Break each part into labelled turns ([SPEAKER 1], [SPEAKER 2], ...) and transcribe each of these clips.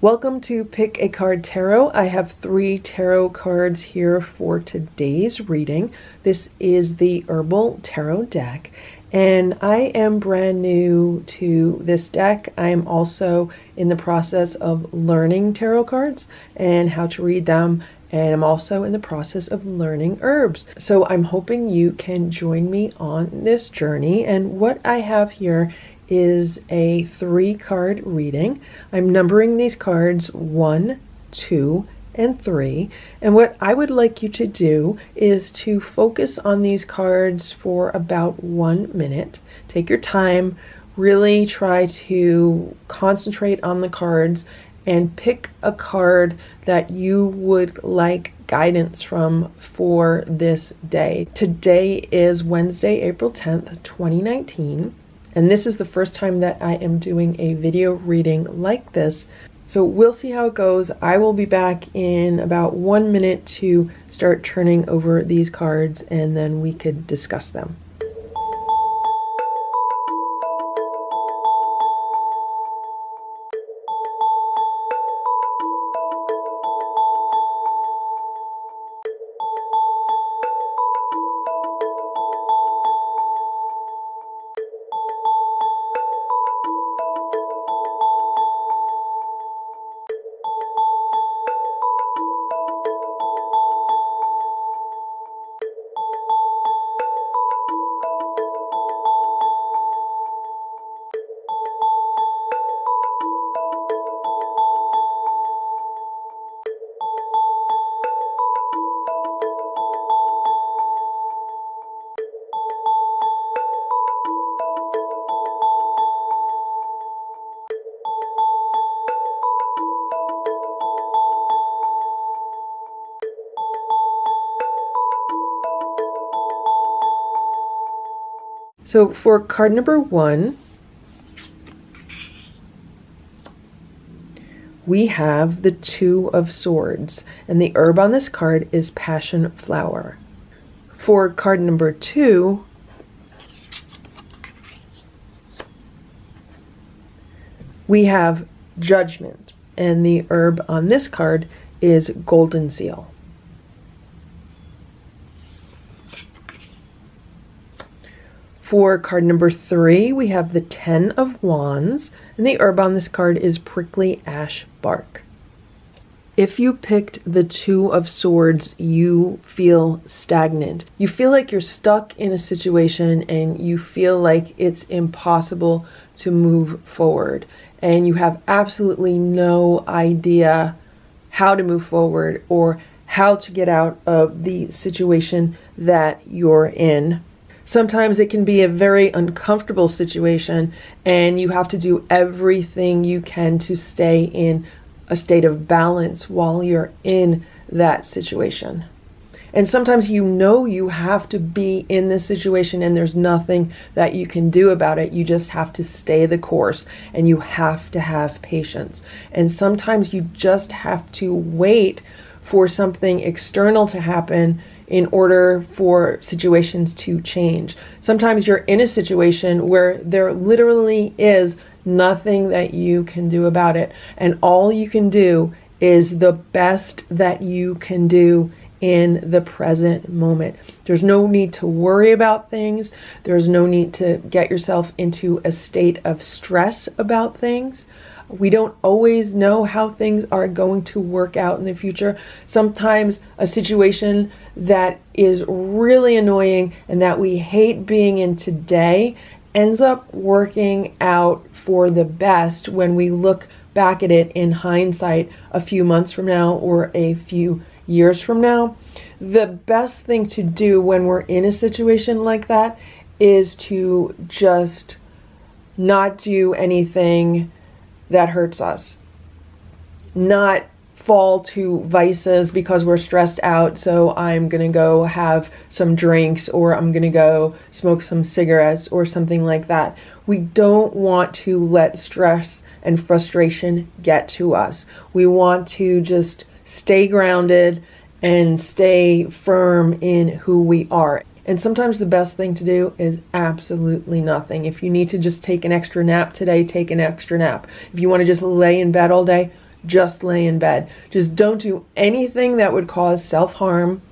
[SPEAKER 1] Welcome to Pick a Card Tarot. I have 3 tarot cards here for today's reading. This is the Herbal Tarot Deck, and I am brand new to this deck. I am also in the process of learning tarot cards and how to read them, and I'm also in the process of learning herbs. So I'm hoping you can join me on this journey, and what I have here is a 3-card reading. I'm numbering these cards 1, 2, and 3. And what I would like you to do is to focus on these cards for about 1 minute. Take your time, really try to concentrate on the cards and pick a card that you would like guidance from for this day. Today is Wednesday, April 10th, 2019. And this is the first time that I am doing a video reading like this. So we'll see how it goes. I will be back in about 1 minute to start turning over these cards, and then we could discuss them. So for card number 1, we have the 2 of Swords, and the herb on this card is passion flower. For card number 2, we have Judgment, and the herb on this card is golden seal. For card number 3, we have the 10 of Wands, and the herb on this card is prickly ash bark. If you picked the 2 of Swords, you feel stagnant. You feel like you're stuck in a situation and you feel like it's impossible to move forward. And you have absolutely no idea how to move forward or how to get out of the situation that you're in. Sometimes it can be a very uncomfortable situation, and you have to do everything you can to stay in a state of balance while you're in that situation. And sometimes you have to be in this situation and there's nothing that you can do about it. You just have to stay the course, and you have to have patience. And sometimes you just have to wait for something external to happen in order for situations to change. Sometimes you're in a situation where there literally is nothing that you can do about it, and all you can do is the best that you can do in the present moment. There's no need to worry about things. There's no need to get yourself into a state of stress about things. We don't always know how things are going to work out in the future. Sometimes a situation that is really annoying and that we hate being in today ends up working out for the best when we look back at it in hindsight a few months from now or a few years from now. The best thing to do when we're in a situation like that is to just not do anything that hurts us, not fall to vices because we're stressed out. So I'm gonna go have some drinks, or I'm gonna go smoke some cigarettes or something like that. We don't want to let stress and frustration get to us. We want to just stay grounded and stay firm in who we are. And sometimes the best thing to do is absolutely nothing. If you need to just take an extra nap today, take an extra nap. If you want to just lay in bed all day, just lay in bed. Just don't do anything that would cause self-harm.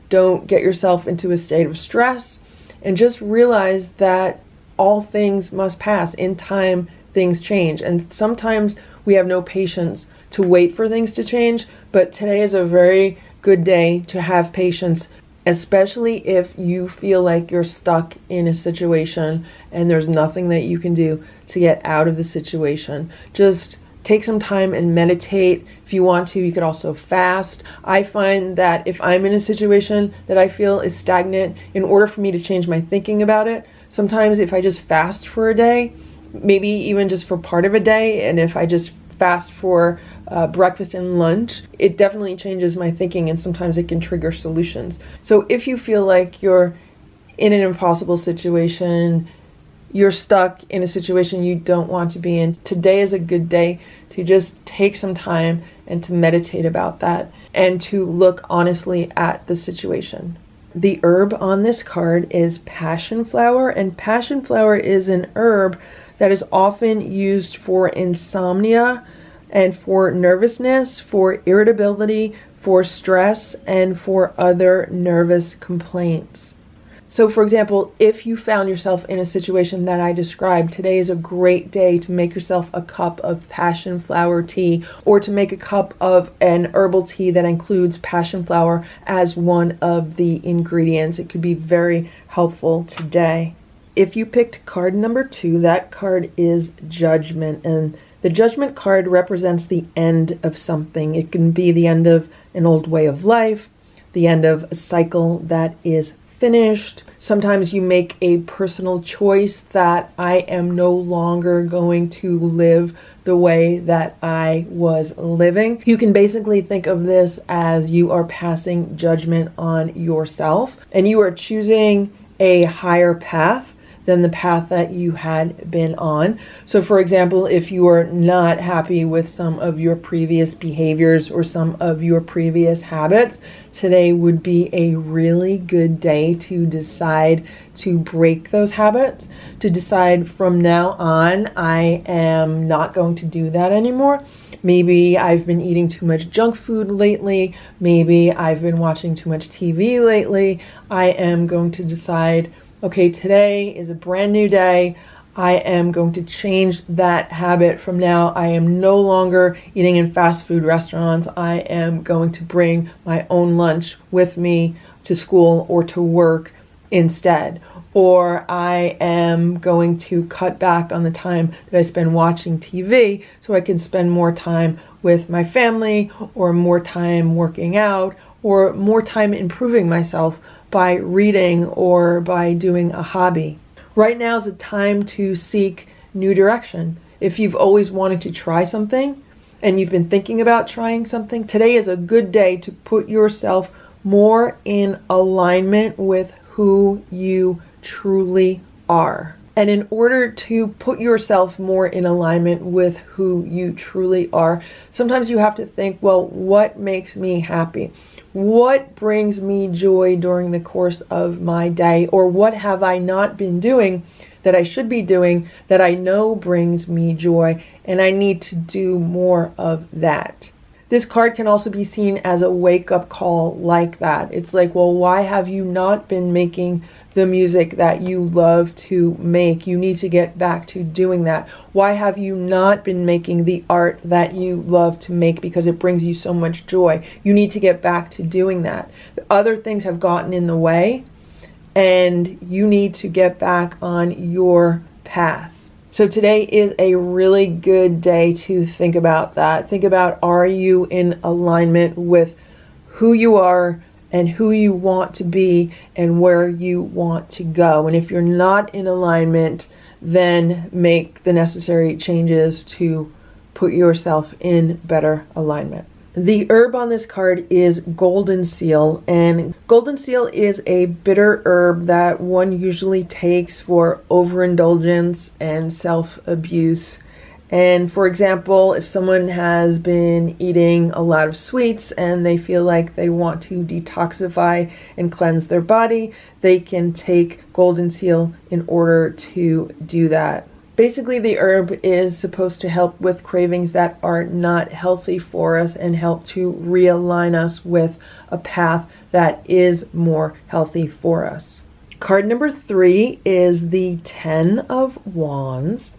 [SPEAKER 1] Don't get yourself into a state of stress, and just realize that all things must pass. In time, things change. And sometimes we have no patience to wait for things to change, but today is a very good day to have patience, especially if you feel like you're stuck in a situation and there's nothing that you can do to get out of the situation. Just take some time and meditate. If you want to, you could also fast. I find that if I'm in a situation that I feel is stagnant, in order for me to change my thinking about it, sometimes if I just fast for a day, maybe even just for part of a day, and if I just fast for breakfast and lunch, it definitely changes my thinking, and sometimes it can trigger solutions. So if you feel like you're in an impossible situation, you're stuck in a situation you don't want to be in, today is a good day to just take some time and to meditate about that and to look honestly at the situation. The herb on this card is passion flower, and passion flower is an herb that is often used for insomnia and for nervousness, for irritability, for stress, and for other nervous complaints. So for example, if you found yourself in a situation that I described, today is a great day to make yourself a cup of passion flower tea, or to make a cup of an herbal tea that includes passion flower as one of the ingredients. It could be very helpful today. If you picked card number 2, that card is Judgment, and the Judgment card represents the end of something. It can be the end of an old way of life, the end of a cycle that is finished. Sometimes you make a personal choice that I am no longer going to live the way that I was living. You can basically think of this as you are passing judgment on yourself, and you are choosing a higher path than the path that you had been on. So for example, if you are not happy with some of your previous behaviors or some of your previous habits, today would be a really good day to decide to break those habits, to decide from now on, I am not going to do that anymore. Maybe I've been eating too much junk food lately. Maybe I've been watching too much TV lately. I am going to decide, okay, today is a brand new day. I am going to change that habit from now. I am no longer eating in fast food restaurants. I am going to bring my own lunch with me to school or to work instead. Or I am going to cut back on the time that I spend watching TV so I can spend more time with my family, or more time working out, or more time improving myself by reading or by doing a hobby. Right now is a time to seek new direction. If you've always wanted to try something and you've been thinking about trying something, today is a good day to put yourself more in alignment with who you truly are. And in order to put yourself more in alignment with who you truly are, sometimes you have to think, well, what makes me happy? What brings me joy during the course of my day? Or what have I not been doing that I should be doing that I know brings me joy, and I need to do more of that? This card can also be seen as a wake-up call like that. It's like, well, why have you not been making the music that you love to make? You need to get back to doing that. Why have you not been making the art that you love to make because it brings you so much joy? You need to get back to doing that. The other things have gotten in the way, and you need to get back on your path. So today is a really good day to think about that. Think about, are you in alignment with who you are and who you want to be and where you want to go? And if you're not in alignment, then make the necessary changes to put yourself in better alignment. The herb on this card is golden seal, and golden seal is a bitter herb that one usually takes for overindulgence and self-abuse. And for example, if someone has been eating a lot of sweets and they feel like they want to detoxify and cleanse their body, they can take golden seal in order to do that. Basically, the herb is supposed to help with cravings that are not healthy for us and help to realign us with a path that is more healthy for us. Card number 3 is the 10 of Wands,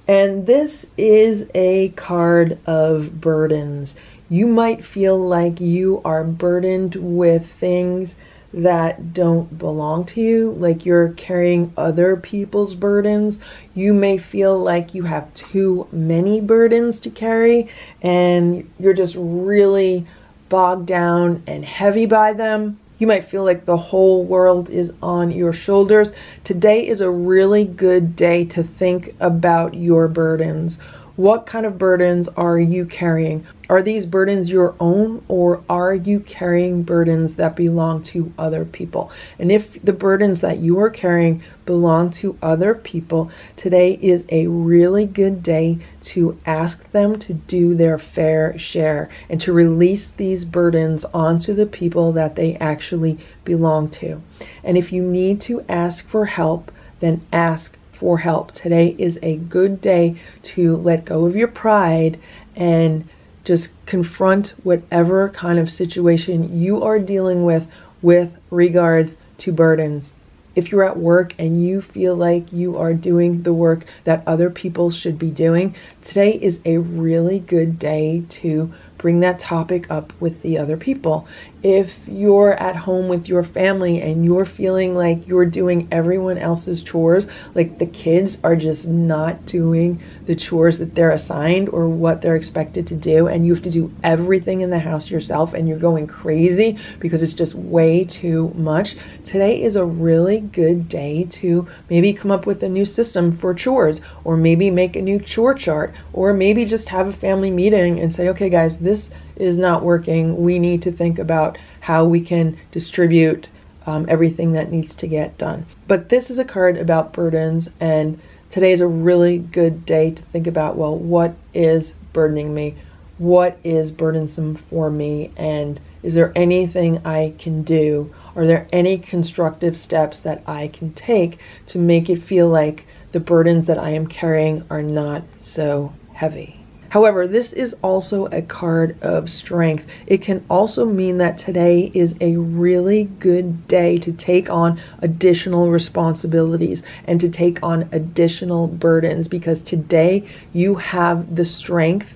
[SPEAKER 1] and this is a card of burdens. You might feel like you are burdened with things that don't belong to you, like you're carrying other people's burdens. You may feel like you have too many burdens to carry and you're just really bogged down and heavy by them. You might feel like the whole world is on your shoulders. Today is a really good day to think about your burdens. What kind of burdens are you carrying? Are these burdens your own, or are you carrying burdens that belong to other people? And if the burdens that you are carrying belong to other people, today is a really good day to ask them to do their fair share and to release these burdens onto the people that they actually belong to. And if you need to ask for help, then ask for help. Today is a good day to let go of your pride and just confront whatever kind of situation you are dealing with regards to burdens. If you're at work and you feel like you are doing the work that other people should be doing, today is a really good day to bring that topic up with the other people. If you're at home with your family and you're feeling like you're doing everyone else's chores, like the kids are just not doing the chores that they're assigned or what they're expected to do, and you have to do everything in the house yourself and you're going crazy because it's just way too much, today is a really good day to maybe come up with a new system for chores, or maybe make a new chore chart, or maybe just have a family meeting and say, okay guys, this is not working. We need to think about how we can distribute everything that needs to get done. But this is a card about burdens, and today is a really good day to think about, well, what is burdening me? What is burdensome for me? And is there anything I can do? Are there any constructive steps that I can take to make it feel like the burdens that I am carrying are not so heavy? However, this is also a card of strength. It can also mean that today is a really good day to take on additional responsibilities and to take on additional burdens, because today you have the strength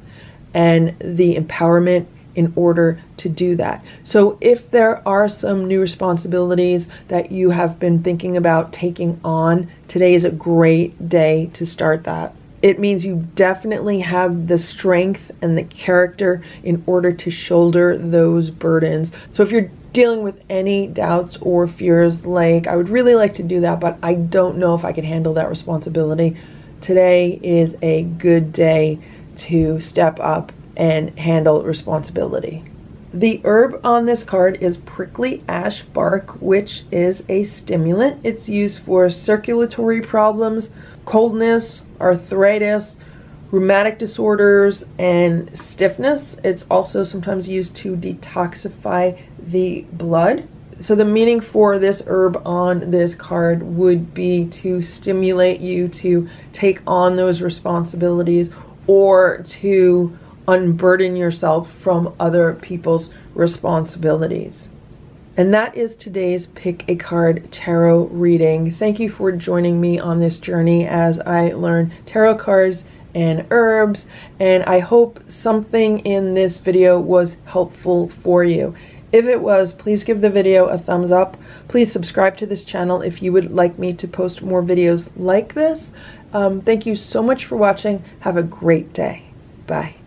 [SPEAKER 1] and the empowerment in order to do that. So if there are some new responsibilities that you have been thinking about taking on, today is a great day to start that. It means you definitely have the strength and the character in order to shoulder those burdens. So if you're dealing with any doubts or fears, like, I would really like to do that, but I don't know if I could handle that responsibility, today is a good day to step up and handle responsibility. The herb on this card is prickly ash bark, which is a stimulant. It's used for circulatory problems, coldness, arthritis, rheumatic disorders, and stiffness. It's also sometimes used to detoxify the blood. So the meaning for this herb on this card would be to stimulate you to take on those responsibilities, or to unburden yourself from other people's responsibilities. And that is today's Pick a Card Tarot reading. Thank you for joining me on this journey as I learn tarot cards and herbs, and I hope something in this video was helpful for you. If it was, please give the video a thumbs up. Please subscribe to this channel if you would like me to post more videos like this. Thank you so much for watching. Have a great day. Bye.